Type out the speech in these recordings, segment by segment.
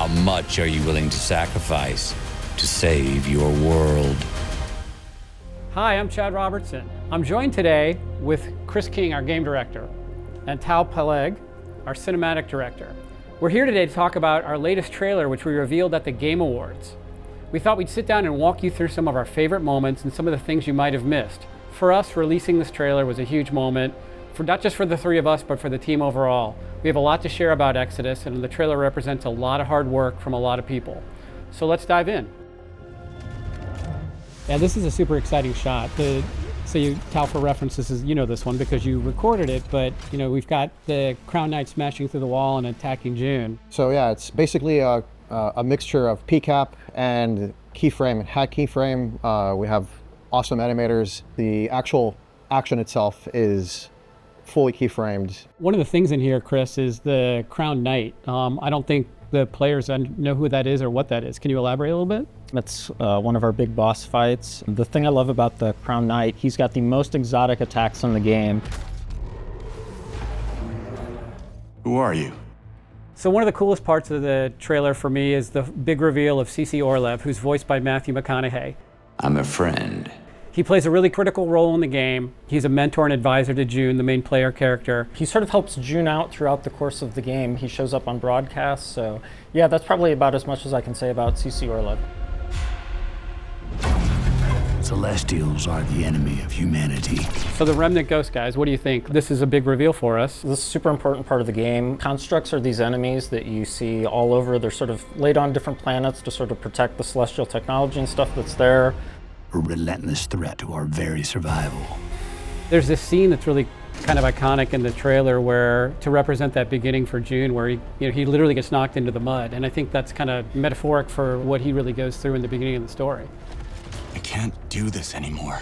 How much are you willing to sacrifice to save your world? Hi, I'm Chad Robertson. I'm joined today with Chris King, our game director, and Peleg, our cinematic director. We're here today to talk about our latest trailer, which we revealed at the Game Awards. We thought we'd sit down and walk you through some of our favorite moments and some of the things you might have missed. For us, releasing this trailer was a huge moment, not just for the three of us, but for the team overall. We have a lot to share about Exodus, and the trailer represents a lot of hard work from a lot of people. So let's dive in. Yeah, this is a super exciting shot. So you, Tal, for reference, this is, you know this one because you recorded it, but you know we've got the Crown Knight smashing through the wall and attacking Jun. So yeah, it's basically a mixture of PCAP and keyframe and hack keyframe. We have awesome animators. The actual action itself is fully keyframed. One of the things in here, Chris, is the Crown Knight. I don't think the players know who that is or what that is. Can you elaborate a little bit? That's one of our big boss fights. The thing I love about the Crown Knight, he's got the most exotic attacks in the game. Who are you? So one of the coolest parts of the trailer for me is the big reveal of Cece Orlev, who's voiced by Matthew McConaughey. I'm a friend. He plays a really critical role in the game. He's a mentor and advisor to Jun, the main player character. He sort of helps Jun out throughout the course of the game. He shows up on broadcasts, so yeah, that's probably about as much as I can say about Cece Orlev. Celestials are the enemy of humanity. So the Remnant Ghost guys, what do you think? This is a big reveal for us. This is a super important part of the game. Constructs are these enemies that you see all over. They're sort of laid on different planets to sort of protect the celestial technology and stuff that's there. A relentless threat to our very survival. There's this scene that's really kind of iconic in the trailer where, to represent that beginning for Jun, where he literally gets knocked into the mud. And I think that's kind of metaphoric for what he really goes through in the beginning of the story. I can't do this anymore.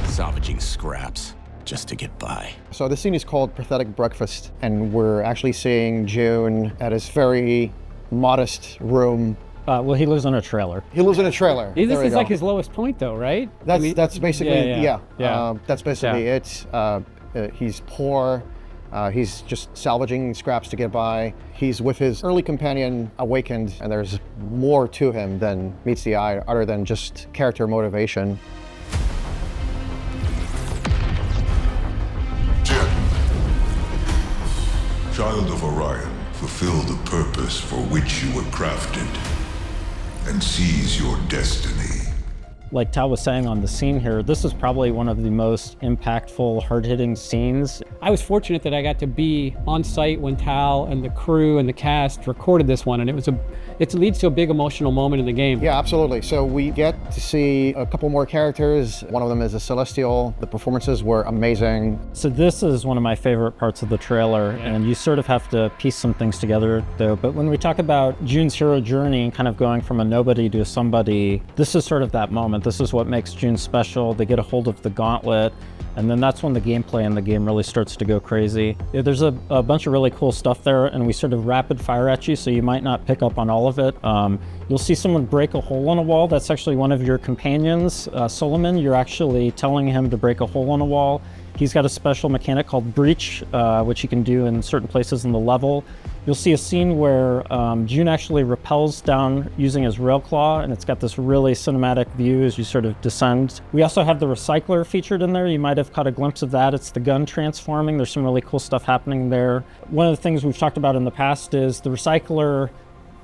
Salvaging scraps just to get by. So the scene is called Pathetic Breakfast, and we're actually seeing Jun at his very modest room. Well, he lives in a trailer. He lives in a trailer. This is like his lowest point, though, right? That's basically, yeah. That's basically it. He's poor. He's just salvaging scraps to get by. He's with his early companion, Awakened, and there's more to him than meets the eye, other than just character motivation. Jet, child of Orion, fulfill the purpose for which you were crafted, and seize your destiny. Like Tal was saying on the scene here, this is probably one of the most impactful, hard-hitting scenes. I was fortunate that I got to be on site when Tal and the crew and the cast recorded this one, and it leads to a big emotional moment in the game. Yeah, absolutely. So we get to see a couple more characters. One of them is a Celestial. The performances were amazing. So this is one of my favorite parts of the trailer, and you sort of have to piece some things together, though. But when we talk about Jun's hero journey and kind of going from a nobody to a somebody, this is sort of that moment. This is what makes Jun special. They get a hold of the gauntlet, and then that's when the gameplay in the game really starts to go crazy. There's a bunch of really cool stuff there, and we sort of rapid fire at you, so you might not pick up on all of it. You'll see someone break a hole in a wall. That's actually one of your companions, Solomon. You're actually telling him to break a hole in a wall. He's got a special mechanic called Breach, which he can do in certain places in the level. You'll see a scene where Jun actually rappels down using his rail claw, and it's got this really cinematic view as you sort of descend. We also have the recycler featured in there. You might have caught a glimpse of that. It's the gun transforming. There's some really cool stuff happening there. One of the things we've talked about in the past is the recycler.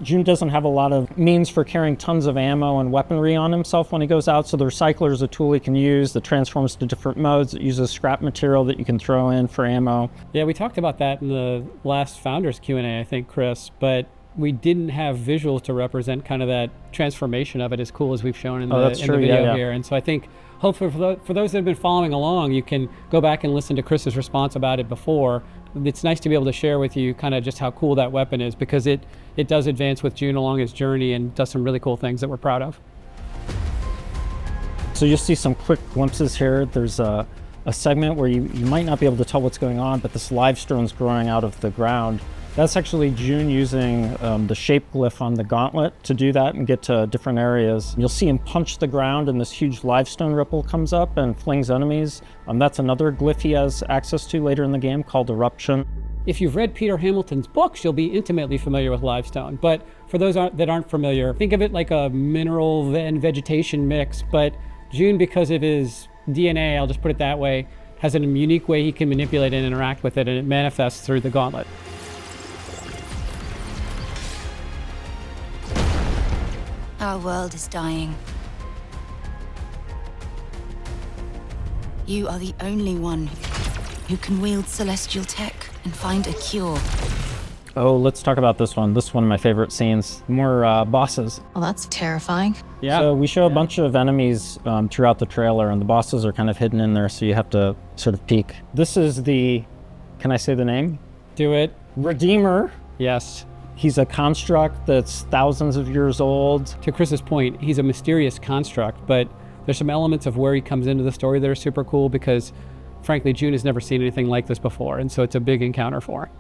Jun doesn't have a lot of means for carrying tons of ammo and weaponry on himself when he goes out, so the recycler is a tool he can use that transforms to different modes. It uses scrap material that you can throw in for ammo. Yeah, we talked about that in the last Founders Q&A, I think, Chris, but we didn't have visuals to represent kind of that transformation of it as cool as we've shown in the video here. And so I think hopefully for those that have been following along, you can go back and listen to Chris's response about it before. It's nice to be able to share with you kind of just how cool that weapon is, because it does advance with Jun along his journey and does some really cool things that we're proud of. So you'll see some quick glimpses here. There's a segment where you might not be able to tell what's going on, but this live stone's growing out of the ground. That's actually Jun using the shape glyph on the gauntlet to do that and get to different areas. You'll see him punch the ground and this huge limestone ripple comes up and flings enemies. That's another glyph he has access to later in the game called Eruption. If you've read Peter Hamilton's books, you'll be intimately familiar with limestone. But for those that aren't familiar, think of it like a mineral and vegetation mix. But Jun, because of his DNA, I'll just put it that way, has a unique way he can manipulate and interact with it, and it manifests through the gauntlet. Our world is dying. You are the only one who can wield celestial tech and find a cure. Oh, let's talk about this one. This is one of my favorite scenes. More bosses. Well, that's terrifying. Yeah. So we show a bunch of enemies throughout the trailer, and the bosses are kind of hidden in there, so you have to sort of peek. This is the, can I say the name? Do it. Redeemer. Yes. He's a construct that's thousands of years old. To Chris's point, he's a mysterious construct, but there's some elements of where he comes into the story that are super cool because, frankly, Jun has never seen anything like this before, and so it's a big encounter for him.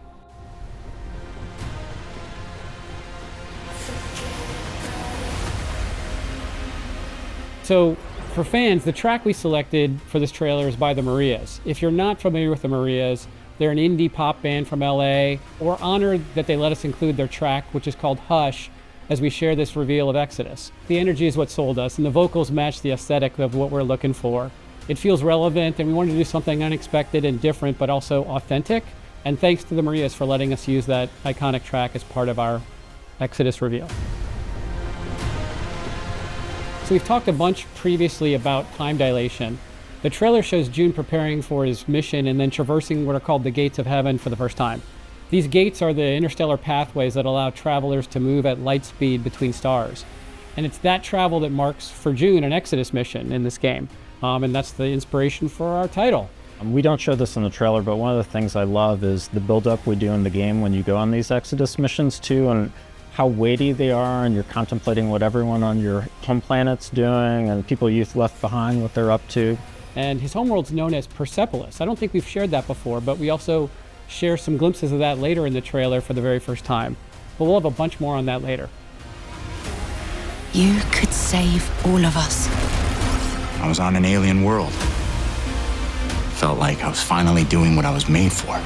So, for fans, the track we selected for this trailer is by the Marias. If you're not familiar with the Marias, they're an indie pop band from LA. We're honored that they let us include their track, which is called Hush, as we share this reveal of Exodus. The energy is what sold us, and the vocals match the aesthetic of what we're looking for. It feels relevant, and we wanted to do something unexpected and different, but also authentic. And thanks to the Marias for letting us use that iconic track as part of our Exodus reveal. So we've talked a bunch previously about time dilation. The trailer shows Jun preparing for his mission and then traversing what are called the gates of heaven for the first time. These gates are the interstellar pathways that allow travelers to move at light speed between stars. And it's that travel that marks for Jun an Exodus mission in this game. And that's the inspiration for our title. We don't show this in the trailer, but one of the things I love is the build-up we do in the game when you go on these Exodus missions too, and how weighty they are, and you're contemplating what everyone on your home planet's doing and people you've left behind, what they're up to. And his homeworld's known as Persepolis. I don't think we've shared that before, but we also share some glimpses of that later in the trailer for the very first time. But we'll have a bunch more on that later. You could save all of us. I was on an alien world. Felt like I was finally doing what I was made for.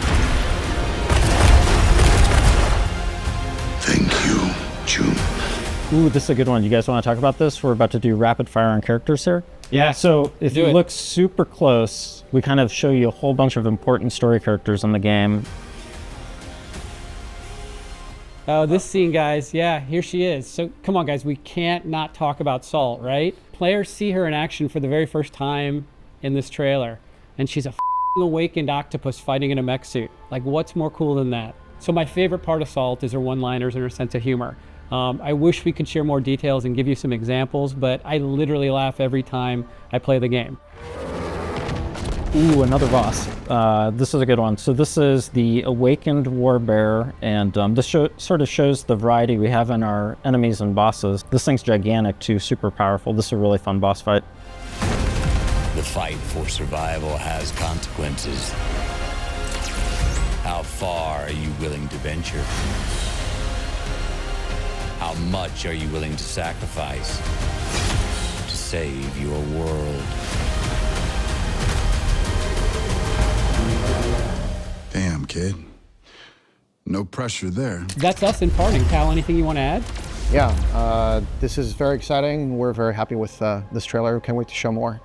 Thank you, Jun. Ooh, this is a good one. You guys want to talk about this? We're about to do rapid fire on characters here. Yeah. So if you look super close, we kind of show you a whole bunch of important story characters in the game. Oh, this scene, guys. Yeah, here she is. So come on, guys. We can't not talk about Salt, right? Players see her in action for the very first time in this trailer. And she's a awakened octopus fighting in a mech suit. Like, what's more cool than that? So my favorite part of Salt is her one-liners and her sense of humor. I wish we could share more details and give you some examples, but I literally laugh every time I play the game. Ooh, another boss. This is a good one. So this is the Awakened Warbearer, and this sort of shows the variety we have in our enemies and bosses. This thing's gigantic too, super powerful. This is a really fun boss fight. The fight for survival has consequences. How far are you willing to venture? How much are you willing to sacrifice to save your world? Damn, kid. No pressure there. That's us in parting. Cal, anything you want to add? Yeah, this is very exciting. We're very happy with this trailer. Can't wait to show more.